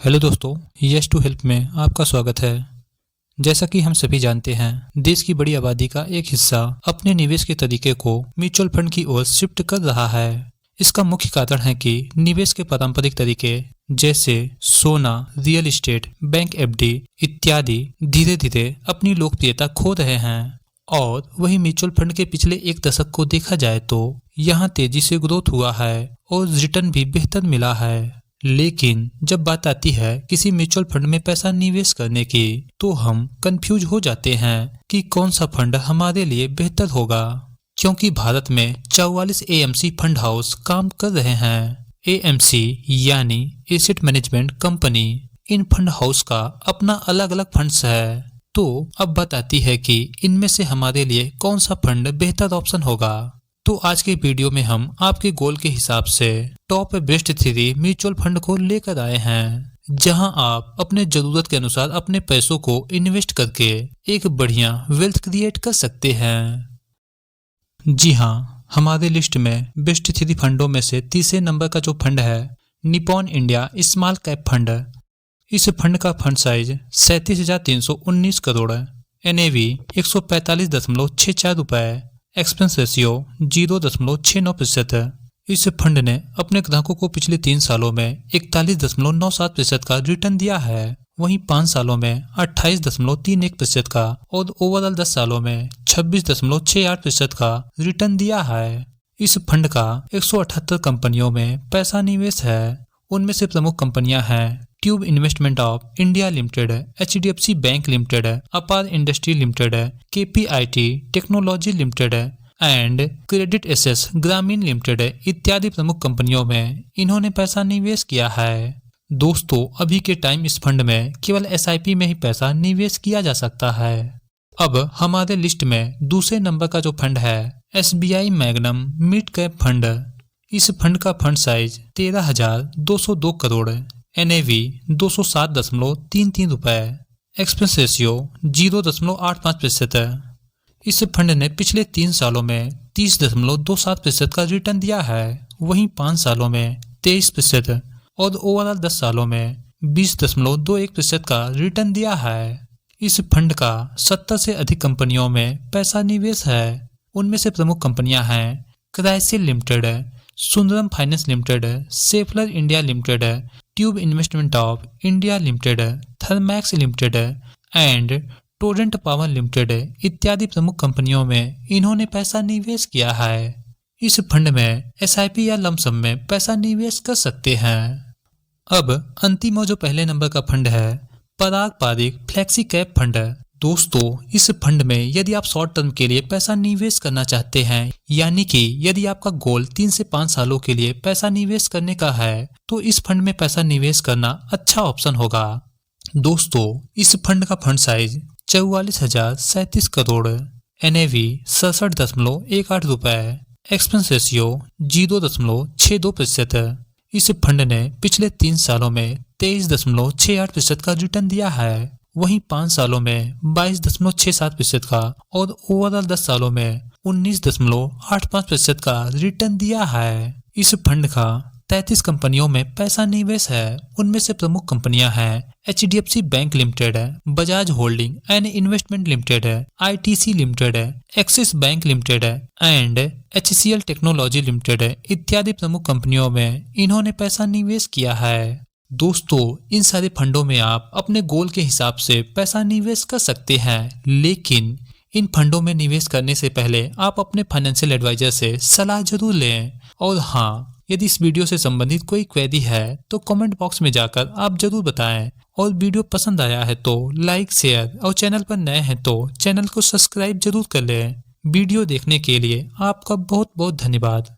Hello दोस्तों, yes to help में आपका स्वागत है। जैसा कि हम सभी जानते हैं, देश की बड़ी आबादी का एक हिस्सा अपने निवेश के तरीके को म्यूचुअल फंड की ओर शिफ्ट कर रहा है। इसका मुख्य कारण है कि निवेश के पारंपरिक तरीके जैसे सोना, रियल एस्टेट, बैंक एफडी इत्यादि धीरे धीरे अपनी लोकप्रियता खो रहे हैं। और वही म्यूचुअल फंड के पिछले एक दशक को देखा जाए तो यहाँ तेजी से ग्रोथ हुआ है और रिटर्न भी बेहतर मिला है। लेकिन जब बात आती है किसी म्यूचुअल फंड में पैसा निवेश करने की, तो हम कंफ्यूज हो जाते हैं कि कौन सा फंड हमारे लिए बेहतर होगा, क्योंकि भारत में 44 एएमसी फंड हाउस काम कर रहे हैं। एएमसी यानी एसेट मैनेजमेंट कंपनी। इन फंड हाउस का अपना अलग अलग फंड्स है। तो अब बात आती है कि इनमें से हमारे लिए कौन सा फंड बेहतर ऑप्शन होगा। तो आज के वीडियो में हम आपके गोल के हिसाब से टॉप बेस्ट 3 म्यूचुअल फंड को लेकर आए हैं, जहां आप अपने जरूरत के अनुसार अपने पैसों को इन्वेस्ट करके एक बढ़िया वेल्थ क्रिएट कर सकते हैं। जी हाँ, हमारे लिस्ट में बेस्ट 3 फंडों में से तीसरे नंबर का जो फंड है, Nippon India small cap fund. इस फंड का फंड साइज 37,319 करोड़, एनएवी 145.64 रुपए, एक्सपेंस रेशियो 0.69% है। इस फंड ने अपने ग्राहकों को पिछले 3 सालों में 41.97% का रिटर्न दिया है, वहीं 5 सालों में 28.31% का और ओवरऑल 10 सालों में 26.68% का रिटर्न दिया है। इस फंड का 178 कंपनियों में पैसा निवेश है। उनमें से प्रमुख कंपनियां हैं tube investment of India limited, HDFC bank limited, Apar industry limited, KPIT technology limited and credit access Grameen limited इत्यादि प्रमुख कंपनियों में इन्होंने पैसा निवेश किया है। दोस्तों, अभी के टाइम इस फंड में केवल एसआईपी में ही पैसा निवेश किया जा सकता है। अब हमारे लिस्ट में दूसरे नंबर का जो फंड है, SBI magnum mid cap fund. इस फंड का फंड साइज 13,202 करोड़, एनएवी 207.33 रुपए, एक्सपेंस रेशियो 0.85% है। इस फंड ने पिछले 3 सालों में 30.27% का रिटर्न दिया है, वहीं 5 सालों में 23% और ओवरऑल 10 सालों में 20.21% का रिटर्न दिया है। इस फंड का 70 से अधिक कंपनियों में पैसा निवेश है। उनमें से प्रमुख कंपनियां हैं CRISIL limited, Sundaram finance limited, सेफलर India limited, tube investment of India limited, Thermax limited and Torrent power limited इत्यादि प्रमुख कंपनियों में इन्होंने पैसा निवेश किया है। इस फंड में एसआईपी या लमसम में पैसा निवेश कर सकते हैं। अब अंतिम और जो पहले नंबर का फंड है, पराग पारिक फ्लेक्सी कैप फंड। दोस्तों, इस फंड में यदि आप शॉर्ट टर्म के लिए पैसा निवेश करना चाहते हैं, यानी कि यदि आपका गोल 3 से 5 सालों के लिए पैसा निवेश करने का है, तो इस फंड में पैसा निवेश करना अच्छा ऑप्शन होगा। दोस्तों, इस फंड का फंड साइज 44,037 करोड़, एनएवी 67.18 रुपए, एक्सपेंस रेशियो 0.62% है। इस फंड ने पिछले 3 सालों में 23.68% का रिटर्न दिया है, वहीं 5 सालों में 22.67% का और ओवरऑल 10 सालों में 19.85% का रिटर्न दिया है। इस फंड का 33 कंपनियों में पैसा निवेश है। उनमें से प्रमुख कंपनियां हैं HDFC bank limited, Bajaj holding and investment limited, ITC limited, axis bank limited and HCL technology limited इत्यादि प्रमुख कंपनियों में इन्होंने पैसा निवेश किया है। दोस्तों, इन सारे फंडों में आप अपने गोल के हिसाब से पैसा निवेश कर सकते हैं, लेकिन इन फंडों में निवेश करने से पहले आप अपने फाइनेंशियल एडवाइजर से सलाह जरूर लें। और हाँ, यदि इस वीडियो से संबंधित कोई क्वेरी है तो कमेंट बॉक्स में जाकर आप जरूर बताएं। और वीडियो पसंद आया है तो लाइक, शेयर और चैनल पर नए हैं तो चैनल को सब्सक्राइब जरूर कर लें। वीडियो देखने के लिए आपका बहुत बहुत धन्यवाद।